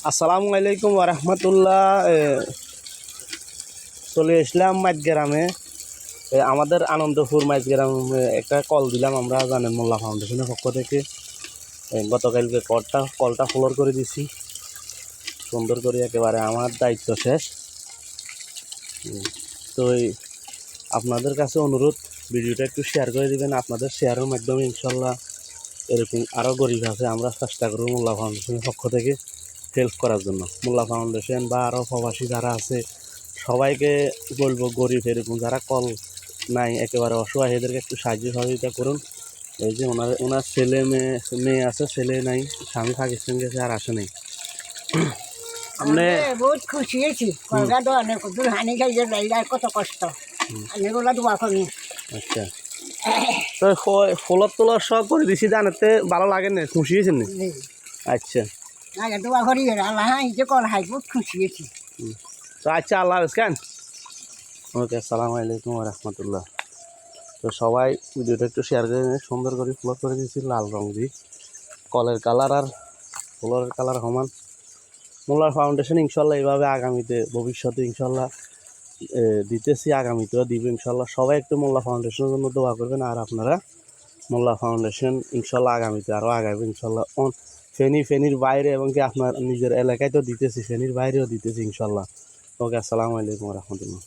আসসালামু আলাইকুম ওয়া রাহমাতুল্লাহ। চলে আসলাম মাইজগ্রামে। আমাদের আনন্দপুর মাইজগ্রামে একটা কল দিলাম আমরা, জানেন মোল্লা ফাউন্ডেশনের পক্ষ থেকে। গতকালকে কলটা ফ্লোর করে দিছি সুন্দর করে, একেবারে আমার দায়িত্ব শেষ। তো আপনাদের কাছে অনুরোধ, ভিডিওটা একটু শেয়ার করে দিবেন। আপনাদের শেয়ারের মাধ্যমে ইনশাল্লাহ এরকম আরও গরিব আছে, আমরা চেষ্টা করব মোল্লা ফাউন্ডেশনের পক্ষ থেকে হেল্প করার জন্য। মোল্লা ফাউন্ডেশন বা আরও প্রবাসী যারা আছে সবাইকে বলবো, গরিব এরকম যারা কল নাই, একেবারে অসহায়, এদেরকে একটু সাহায্য সহযোগিতা করুন। এই যে ওনার ছেলে মেয়ে আছে, ছেলে নাই, স্বামী পাকিস্তান গেছে, আর আসে নাই। আমরা বহুত খুশি হয়েছি, কলকা তো অনেক দূর হানি খাইছে, কত কষ্ট আমি ওগুলো দোয়া করি। আচ্ছা, তো ফলর তোলার শখ করে দিছি, জানাতে ভালো লাগে না, খুশি হয়েছেন না? আচ্ছা, আগে দোয়া করি আল্লাহ যে কল হাই বহুত খুশি হয়েছি। তো আচ্ছা, আল্লাহ হাফেজ। কেন? ওকে, আসসালামু আলাইকুম ওয়া রাহমাতুল্লাহ। তো সবাই ভিডিওটা একটু শেয়ার করে নিন। সুন্দর করে ফ্লোর করে দিয়েছি লাল রং দিয়ে, কলের কালার আর ফ্লোরের কালার সমান। মোল্লার ফাউন্ডেশন ইনশাল্লাহ এইভাবে আগামীতে ভবিষ্যতে ইনশাল্লাহ দিতেছি, আগামীতেও দিব ইনশাল্লাহ। সবাই একটু মোল্লা ফাউন্ডেশনের জন্য দোয়া করবেন। আর আপনারা মোল্লা ফাউন্ডেশন ইনশাল্লাহ আগামীতে আরও আগাবে ইনশাল্লাহ। ফেনীর বাইরে এবং কি আপনার নিজের এলাকায় তো দিতেছি, ফেনীর বাইরেও দিতেছি ইনশাল্লাহ। ওকে, আসসালামু আলাইকুম রহমতুল্লাহ।